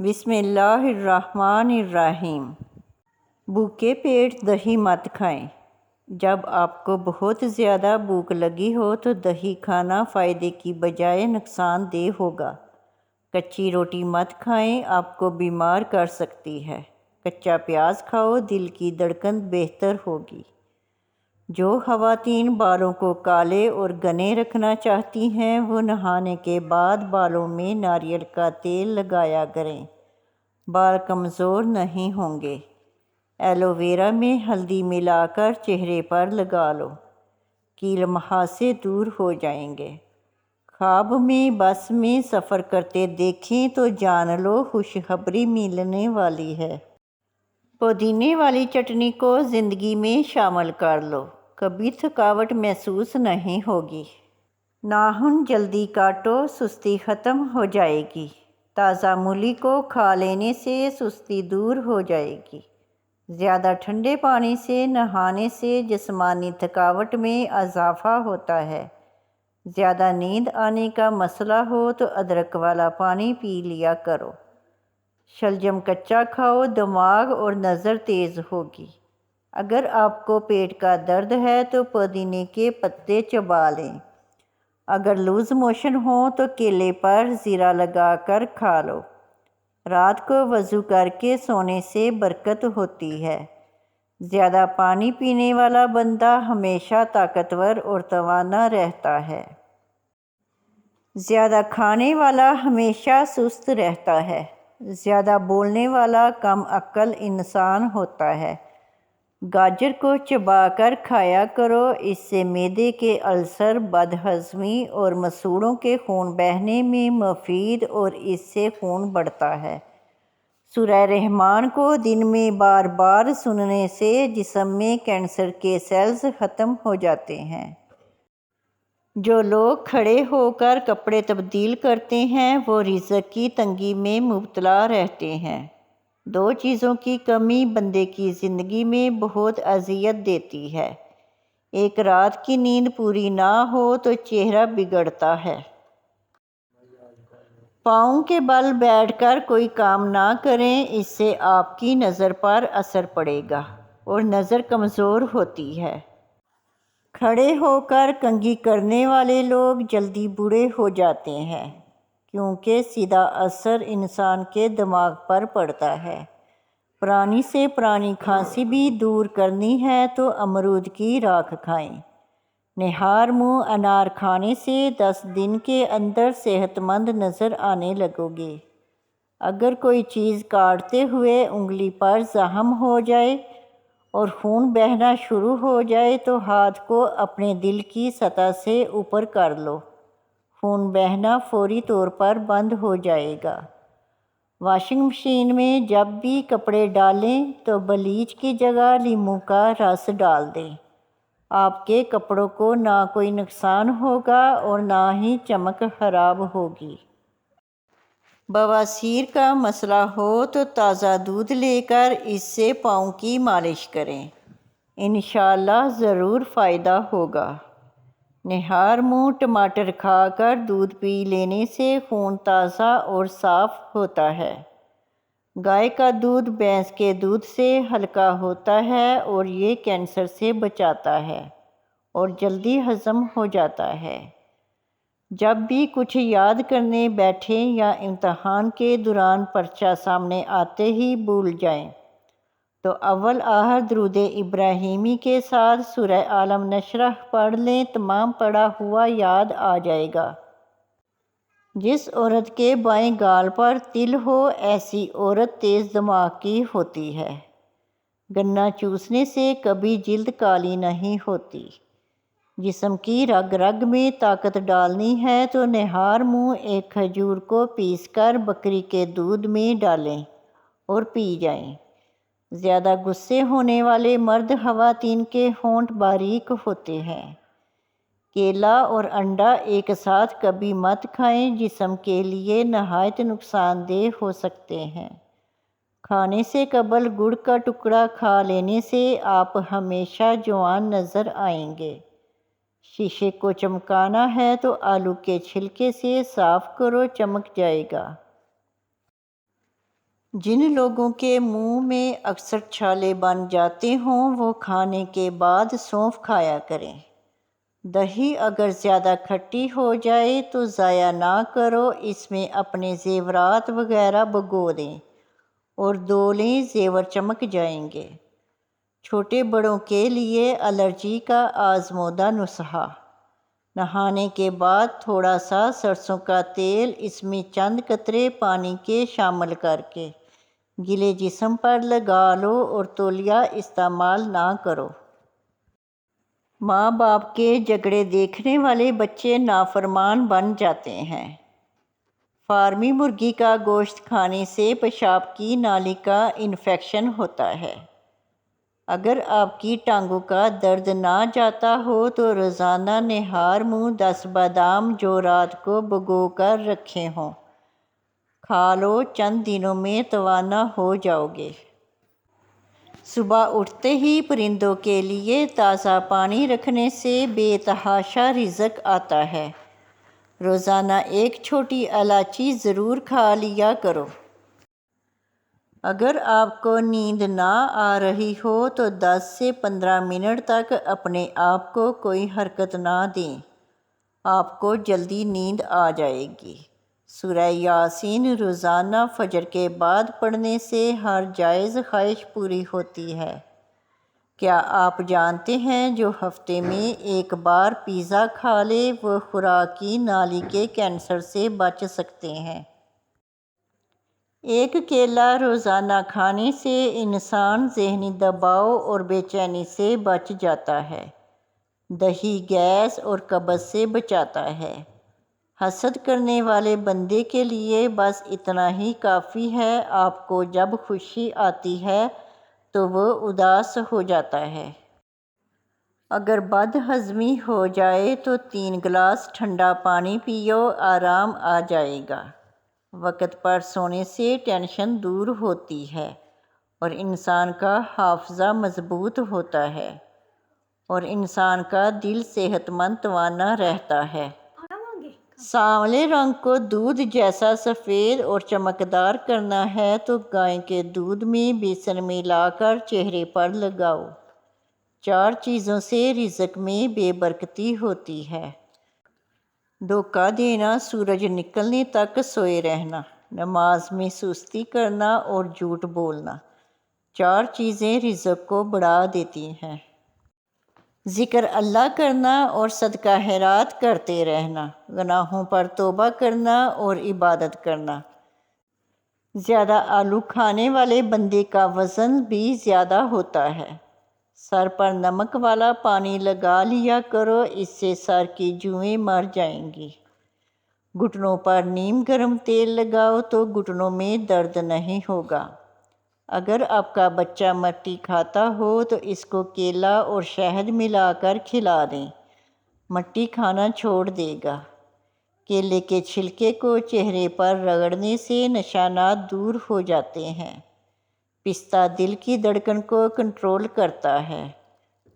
بسم اللہ الرحمن الرحیم۔ بھوکے پیٹ دہی مت کھائیں۔ جب آپ کو بہت زیادہ بھوک لگی ہو تو دہی کھانا فائدے کی بجائے نقصان دہ ہوگا۔ کچی روٹی مت کھائیں، آپ کو بیمار کر سکتی ہے۔ کچا پیاز کھاؤ، دل کی دھڑکن بہتر ہوگی۔ جو خواتین بالوں کو کالے اور گھنے رکھنا چاہتی ہیں وہ نہانے کے بعد بالوں میں ناریل کا تیل لگایا کریں، بال کمزور نہیں ہوں گے۔ ایلو ویرا میں ہلدی ملا کر چہرے پر لگا لو، کیل مہاسے دور ہو جائیں گے۔ خواب میں بس میں سفر کرتے دیکھیں تو جان لو خوشخبری ملنے والی ہے۔ پودینے والی چٹنی کو زندگی میں شامل کر لو، کبھی تھکاوٹ محسوس نہیں ہوگی۔ ناخن جلدی کاٹو، سستی ختم ہو جائے گی۔ تازہ مولی کو کھا لینے سے سستی دور ہو جائے گی۔ زیادہ ٹھنڈے پانی سے نہانے سے جسمانی تھکاوٹ میں اضافہ ہوتا ہے۔ زیادہ نیند آنے کا مسئلہ ہو تو ادرک والا پانی پی لیا کرو۔ شلجم کچا کھاؤ، دماغ اور نظر تیز ہوگی۔ اگر آپ کو پیٹ کا درد ہے تو پودینے کے پتے چبا لیں۔ اگر لوز موشن ہو تو کیلے پر زیرہ لگا کر کھا لو۔ رات کو وضو کر کے سونے سے برکت ہوتی ہے۔ زیادہ پانی پینے والا بندہ ہمیشہ طاقتور اور توانا رہتا ہے۔ زیادہ کھانے والا ہمیشہ سست رہتا ہے۔ زیادہ بولنے والا کم عقل انسان ہوتا ہے۔ گاجر کو چبا کر کھایا کرو، اس سے معدے کے السر، بد ہضمی اور مسوڑھوں کے خون بہنے میں مفید اور اس سے خون بڑھتا ہے۔ سورہ رحمان کو دن میں بار بار سننے سے جسم میں کینسر کے سیلز ختم ہو جاتے ہیں۔ جو لوگ کھڑے ہو کر کپڑے تبدیل کرتے ہیں وہ رزق کی تنگی میں مبتلا رہتے ہیں۔ دو چیزوں کی کمی بندے کی زندگی میں بہت اذیت دیتی ہے۔ ایک رات کی نیند پوری نہ ہو تو چہرہ بگڑتا ہے۔ پاؤں کے بل بیٹھ کر کوئی کام نہ کریں، اس سے آپ کی نظر پر اثر پڑے گا اور نظر کمزور ہوتی ہے۔ کھڑے ہو کر کنگھی کرنے والے لوگ جلدی بوڑھے ہو جاتے ہیں، کیونکہ سیدھا اثر انسان کے دماغ پر پڑتا ہے۔ پرانی سے پرانی کھانسی بھی دور کرنی ہے تو امرود کی راکھ کھائیں۔ نہار منہ انار کھانے سے 10 دن کے اندر صحت مند نظر آنے لگو گے۔ اگر کوئی چیز کاٹتے ہوئے انگلی پر زخم ہو جائے اور خون بہنا شروع ہو جائے تو ہاتھ کو اپنے دل کی سطح سے اوپر کر لو، خون بہنا فوری طور پر بند ہو جائے گا۔ واشنگ مشین میں جب بھی کپڑے ڈالیں تو بلیچ کی جگہ لیموں کا رس ڈال دیں۔ آپ کے کپڑوں کو نہ کوئی نقصان ہوگا اور نہ ہی چمک خراب ہوگی۔ بواسیر کا مسئلہ ہو تو تازہ دودھ لے کر اس سے پاؤں کی مالش کریں، انشاءاللہ ضرور فائدہ ہوگا۔ نہار منہ ٹماٹر کھا کر دودھ پی لینے سے خون تازہ اور صاف ہوتا ہے۔ گائے کا دودھ بھینس کے دودھ سے ہلکا ہوتا ہے اور یہ کینسر سے بچاتا ہے اور جلدی ہضم ہو جاتا ہے۔ جب بھی کچھ یاد کرنے بیٹھیں یا امتحان کے دوران پرچہ سامنے آتے ہی بھول جائیں تو اول آخر درود ابراہیمی کے ساتھ سورہ عالم نشرح پڑھ لیں، تمام پڑھا ہوا یاد آ جائے گا۔ جس عورت کے بائیں گال پر تل ہو ایسی عورت تیز دماغ کی ہوتی ہے۔ گنا چوسنے سے کبھی جلد کالی نہیں ہوتی۔ جسم کی رگ رگ میں طاقت ڈالنی ہے تو نہار منہ ایک کھجور کو پیس کر بکری کے دودھ میں ڈالیں اور پی جائیں۔ زیادہ غصے ہونے والے مرد خواتین کے ہونٹ باریک ہوتے ہیں۔ کیلا اور انڈا ایک ساتھ کبھی مت کھائیں، جسم کے لیے نہایت نقصان دہ ہو سکتے ہیں۔ کھانے سے قبل گڑ کا ٹکڑا کھا لینے سے آپ ہمیشہ جوان نظر آئیں گے۔ شیشے کو چمکانا ہے تو آلو کے چھلکے سے صاف کرو، چمک جائے گا۔ جن لوگوں کے منہ میں اکثر چھالے بن جاتے ہوں وہ کھانے کے بعد سونف کھایا کریں۔ دہی اگر زیادہ کھٹی ہو جائے تو ضائع نہ کرو، اس میں اپنے زیورات وغیرہ بھگو دیں اور دھو لیں، زیور چمک جائیں گے۔ چھوٹے بڑوں کے لیے الرجی کا آزمودہ نسخہ: نہانے کے بعد تھوڑا سا سرسوں کا تیل، اس میں چند قطرے پانی کے شامل کر کے گیلے جسم پر لگا لو اور تولیہ استعمال نہ کرو۔ ماں باپ کے جھگڑے دیکھنے والے بچے نافرمان بن جاتے ہیں۔ فارمی مرغی کا گوشت کھانے سے پیشاب کی نالی کا انفیکشن ہوتا ہے۔ اگر آپ کی ٹانگوں کا درد نہ جاتا ہو تو روزانہ نہار منہ 10 بادام جو رات کو بھگو کر رکھے ہوں کھا لو، چند دنوں میں توانا ہو جاؤ گے۔ صبح اٹھتے ہی پرندوں کے لیے تازہ پانی رکھنے سے بے تحاشا رزق آتا ہے۔ روزانہ ایک چھوٹی الائچی ضرور کھا لیا کرو۔ اگر آپ کو نیند نہ آ رہی ہو تو 10 سے 15 منٹ تک اپنے آپ کو کوئی حرکت نہ دیں، آپ کو جلدی نیند آ جائے گی۔ سورہ یاسین روزانہ فجر کے بعد پڑھنے سے ہر جائز خواہش پوری ہوتی ہے۔ کیا آپ جانتے ہیں جو ہفتے میں ایک بار پیزا کھا لے وہ خوراکی نالی کے کینسر سے بچ سکتے ہیں؟ ایک کیلا روزانہ کھانے سے انسان ذہنی دباؤ اور بے چینی سے بچ جاتا ہے۔ دہی گیس اور قبض سے بچاتا ہے۔ حسد کرنے والے بندے کے لیے بس اتنا ہی کافی ہے، آپ کو جب خوشی آتی ہے تو وہ اداس ہو جاتا ہے۔ اگر بد ہضمی ہو جائے تو 3 گلاس ٹھنڈا پانی پیو، آرام آ جائے گا۔ وقت پر سونے سے ٹینشن دور ہوتی ہے اور انسان کا حافظہ مضبوط ہوتا ہے اور انسان کا دل صحت مند توانا رہتا ہے۔ سانولے رنگ کو دودھ جیسا سفید اور چمکدار کرنا ہے تو گائے کے دودھ میں بیسن ملا کر چہرے پر لگاؤ۔ 4 چیزوں سے رزق میں بے برکتی ہوتی ہے۔ دھوکہ دینا، سورج نکلنے تک سوئے رہنا، نماز میں سستی کرنا اور جھوٹ بولنا۔ 4 چیزیں رزق کو بڑھا دیتی ہیں۔ ذکر اللہ کرنا اور صدقہ خیرات کرتے رہنا، گناہوں پر توبہ کرنا اور عبادت کرنا۔ زیادہ آلو کھانے والے بندے کا وزن بھی زیادہ ہوتا ہے۔ سر پر نمک والا پانی لگا لیا کرو، اس سے سر کی جوئیں مر جائیں گی۔ گھٹنوں پر نیم گرم تیل لگاؤ تو گھٹنوں میں درد نہیں ہوگا۔ اگر آپ کا بچہ مٹی کھاتا ہو تو اس کو کیلا اور شہد ملا کر کھلا دیں، مٹی کھانا چھوڑ دے گا۔ کیلے کے چھلکے کو چہرے پر رگڑنے سے نشانات دور ہو جاتے ہیں۔ پستہ دل کی دھڑکن کو کنٹرول کرتا ہے۔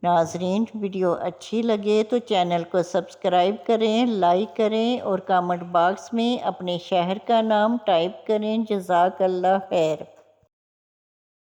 ناظرین، ویڈیو اچھی لگے تو چینل کو سبسکرائب کریں، لائک کریں اور کامنٹ باکس میں اپنے شہر کا نام ٹائپ کریں۔ جزاک اللہ خیر۔